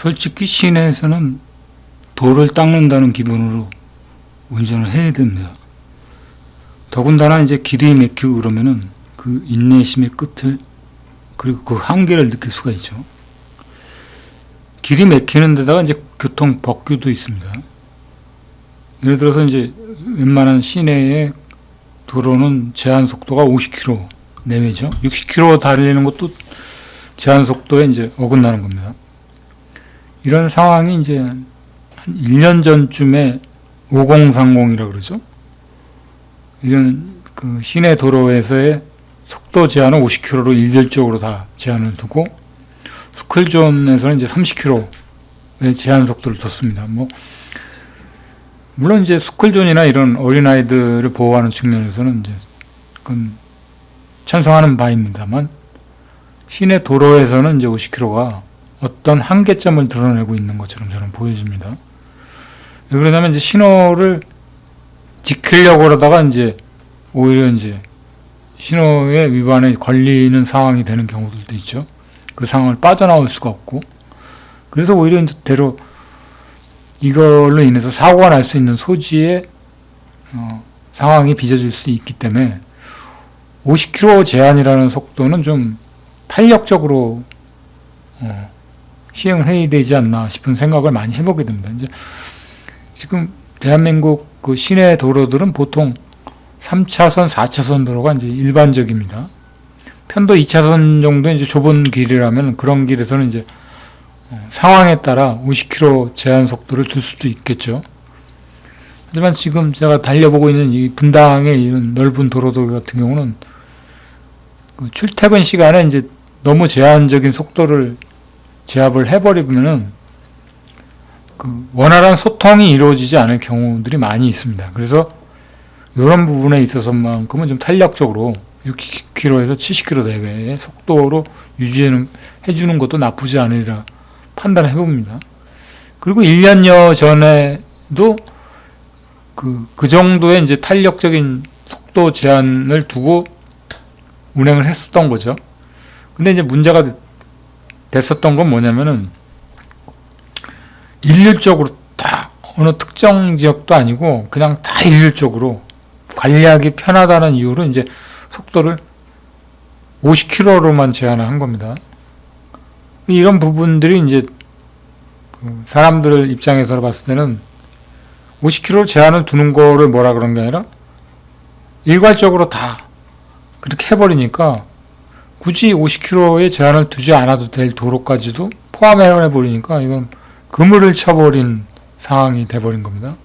솔직히 시내에서는 돌을 닦는다는 기분으로 운전을 해야 됩니다. 더군다나 이제 길이 막히고 그러면은 그 인내심의 끝을, 그리고 그 한계를 느낄 수가 있죠. 길이 막히는 데다가 이제 교통 법규도 있습니다. 예를 들어서 이제 웬만한 시내의 도로는 제한 속도가 50km 내외죠. 60km 달리는 것도 제한 속도에 이제 어긋나는 겁니다. 이런 상황이 이제 한 1년 전쯤에 5030이라고 그러죠. 이런 그 시내 도로에서의 속도 제한은 50km로 일률적으로 다 제한을 두고, 스쿨존에서는 이제 30km의 제한 속도를 뒀습니다. 물론 이제 스쿨존이나 이런 어린아이들을 보호하는 측면에서는 이제 그건 찬성하는 바입니다만, 시내 도로에서는 이제 50km가 어떤 한계점을 드러내고 있는 것처럼 저는 보여집니다. 왜 그러냐면 이제 신호를 지키려고 그러다가 이제 오히려 이제 신호의 위반에 걸리는 상황이 되는 경우들도 있죠. 그 상황을 빠져나올 수가 없고, 그래서 오히려 이제 대로 이걸로 인해서 사고가 날 수 있는 소지의 상황이 빚어질 수도 있기 때문에 50km 제한이라는 속도는 좀 탄력적으로 시행을 해야 되지 않나 싶은 생각을 많이 해보게 됩니다. 이제 지금 대한민국 그 시내 도로들은 보통 3차선, 4차선 도로가 이제 일반적입니다. 편도 2차선 정도 이제 좁은 길이라면 그런 길에서는 이제 상황에 따라 50km 제한 속도를 둘 수도 있겠죠. 하지만 지금 제가 달려보고 있는 이 분당의 이런 넓은 도로들 같은 경우는 그 출퇴근 시간에 이제 너무 제한적인 속도를 제압을 해버리면은 그 원활한 소통이 이루어지지 않을 경우들이 많이 있습니다. 그래서 이런 부분에 있어서만큼은 좀 탄력적으로 60km에서 70km 내외의 속도로 유지해주는 것도 나쁘지 않으리라 판단해 봅니다. 그리고 1년여 전에도 그 정도의 이제 탄력적인 속도 제한을 두고 운행을 했었던 거죠. 근데 이제 문제가 됐었던 건 뭐냐면은 일률적으로 다 어느 특정 지역도 아니고 그냥 다 일률적으로 관리하기 편하다는 이유로 이제 속도를 50km로만 제한을 한 겁니다. 이런 부분들이 이제 그 사람들 입장에서 봤을 때는 50km 제한을 두는 거를 뭐라 그런 게 아니라 일괄적으로 다 그렇게 해버리니까 굳이 50km의 제한을 두지 않아도 될 도로까지도 포함해 버리니까 이건 그물을 쳐버린 상황이 돼버린 겁니다.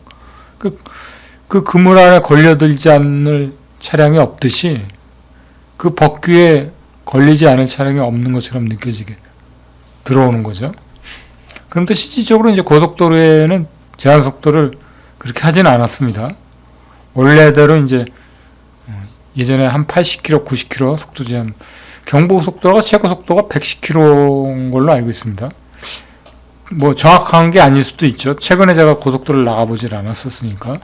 그 그물 안에 걸려들지 않을 차량이 없듯이 그 법규에 걸리지 않을 차량이 없는 것처럼 느껴지게 들어오는 거죠. 그런데 실질적으로 이제 고속도로에는 제한 속도를 그렇게 하지는 않았습니다. 원래대로 이제 예전에 한 80km, 90km 속도 제한, 경부고속도로가 최고 속도가 110km인 걸로 알고 있습니다. 뭐 정확한 게 아닐 수도 있죠. 최근에 제가 고속도로를 나가보질 않았었으니까.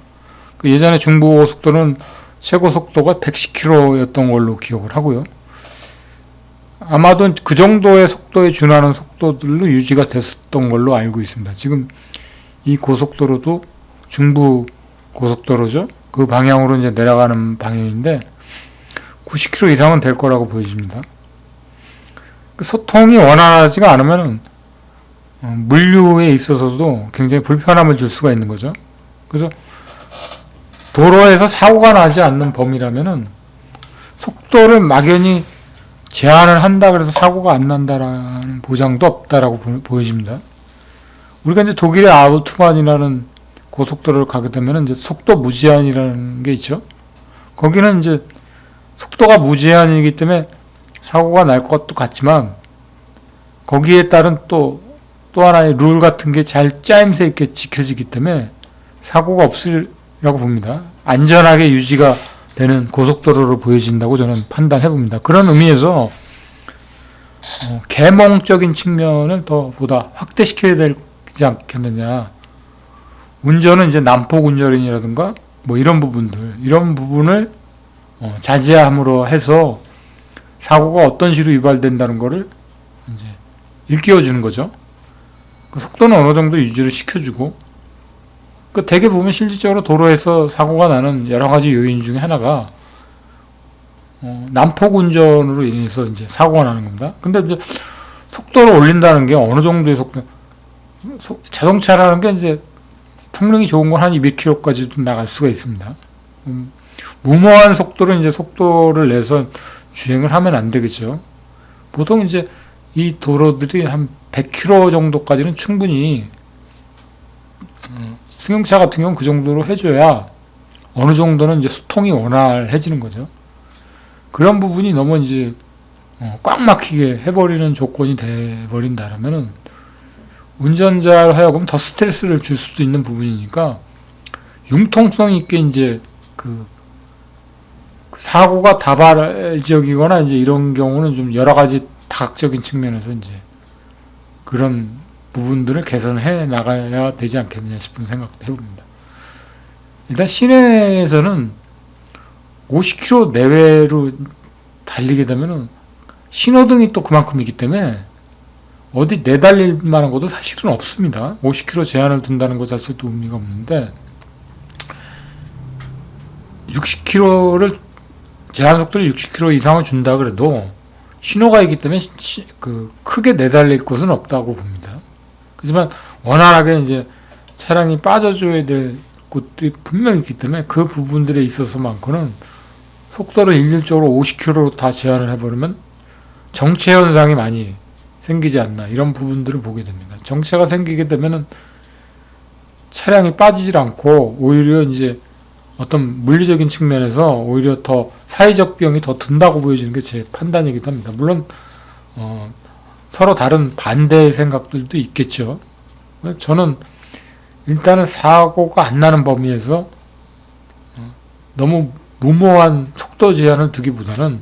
그 예전에 중부고속도로는 최고 속도가 110km였던 걸로 기억을 하고요. 아마도 그 정도의 속도에 준하는 속도들로 유지가 됐었던 걸로 알고 있습니다. 지금 이 고속도로도 중부 고속도로죠. 그 방향으로 이제 내려가는 방향인데 90km 이상은 될 거라고 보여집니다. 그 소통이 원활하지가 않으면 물류에 있어서도 굉장히 불편함을 줄 수가 있는 거죠. 그래서 도로에서 사고가 나지 않는 범위라면은 속도를 막연히 제한을 한다 그래서 사고가 안 난다라는 보장도 없다라고 보여집니다. 우리가 이제 독일의 아우토반이라는 고속도로를 가게 되면 이제 속도 무제한이라는 게 있죠. 거기는 이제 속도가 무제한이기 때문에 사고가 날 것도 같지만 거기에 따른 또 하나의 룰 같은 게 잘 짜임새 있게 지켜지기 때문에 사고가 없으리라고 봅니다. 안전하게 유지가 되는 고속도로로 보여진다고 저는 판단해 봅니다. 그런 의미에서 계몽적인 측면을 더 보다 확대시켜야 되지 않겠느냐. 운전은 이제 난폭 운전이라든가 뭐 이런 부분을 자제함으로 해서 사고가 어떤 식으로 유발된다는 거를 이제 일깨워 주는 거죠. 그 속도는 어느 정도 유지를 시켜주고, 그 대개 보면 실질적으로 도로에서 사고가 나는 여러 가지 요인 중에 하나가 난폭 운전으로 인해서 이제 사고가 나는 겁니다. 근데 이제 속도를 올린다는 게 어느 정도의 속도, 자동차라는 게 이제 성능이 좋은 건 한 200km까지도 나갈 수가 있습니다. 무모한 속도로 이제 속도를 내서 주행을 하면 안 되겠죠. 보통 이제 이 도로들이 한 100km 정도까지는 충분히 승용차 같은 경우는 그 정도로 해줘야 어느 정도는 이제 수통이 원활해지는 거죠. 그런 부분이 너무 이제 꽉 막히게 해버리는 조건이 돼버린다라면은 운전자로 하여금 더 스트레스를 줄 수도 있는 부분이니까 융통성 있게 이제 그 사고가 다발적이거나 이제 이런 경우는 좀 여러 가지 다각적인 측면에서 이제 그런 부분들을 개선해 나가야 되지 않겠느냐 싶은 생각도 해봅니다. 일단 시내에서는 50km 내외로 달리게 되면은 신호등이 또 그만큼이기 때문에 어디 내달릴 만한 것도 사실은 없습니다. 50km 제한을 둔다는 것 자체도 의미가 없는데 60km를 제한 속도를 60km 이상을 준다 그래도 신호가 있기 때문에 크게 내달릴 곳은 없다고 봅니다. 하지만 원활하게 이제 차량이 빠져줘야 될 곳들이 분명히 있기 때문에 그 부분들에 있어서만큼은 속도를 일률적으로 50km로 다 제한을 해버리면 정체 현상이 많이 생기지 않나 이런 부분들을 보게 됩니다. 정체가 생기게 되면은 차량이 빠지질 않고 오히려 이제 어떤 물리적인 측면에서 오히려 더 사회적 비용이 더 든다고 보여지는 게 제 판단이기도 합니다. 물론 서로 다른 반대의 생각들도 있겠죠. 저는 일단은 사고가 안 나는 범위에서 너무 무모한 속도 제한을 두기보다는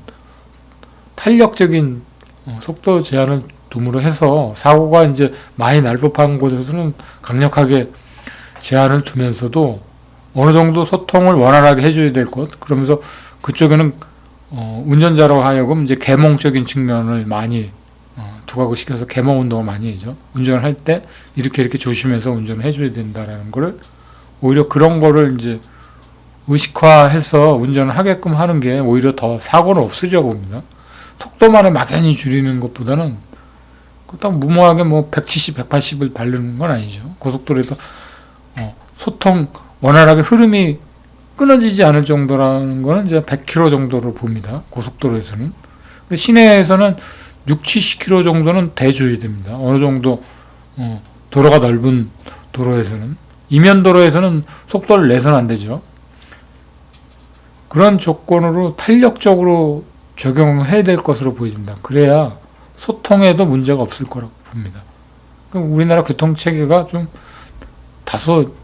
탄력적인 속도 제한을 둠으로 해서 사고가 이제 많이 날 법한 곳에서는 강력하게 제한을 두면서도 어느 정도 소통을 원활하게 해줘야 될 것, 그러면서 그쪽에는 운전자로 하여금 이제 계몽적인 측면을 많이 두각시켜서 계몽 운동을 많이 해죠. 운전을 할 때 이렇게 조심해서 운전을 해줘야 된다라는 거를 오히려 그런 거를 이제 의식화해서 운전을 하게끔 하는 게 오히려 더 사고는 없으려고 봅니다. 속도만을 막연히 줄이는 것보다는 딱 무모하게 뭐 170, 180을 바르는 건 아니죠. 고속도로에서 소통 원활하게 흐름이 끊어지지 않을 정도라는 거는 이제 100km 정도로 봅니다. 고속도로에서는. 시내에서는 6, 70km 정도는 대줘야 됩니다. 어느 정도 도로가 넓은 도로에서는. 이면도로에서는 속도를 내서는 안 되죠. 그런 조건으로 탄력적으로 적용해야 될 것으로 보입니다. 그래야 소통에도 문제가 없을 거라고 봅니다. 그럼 우리나라 교통체계가 좀 다소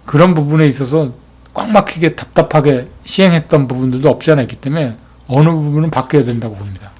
그런 부분에 있어서 꽉 막히게 답답하게 시행했던 부분들도 없지 않아 있기 때문에 어느 부분은 바뀌어야 된다고 봅니다.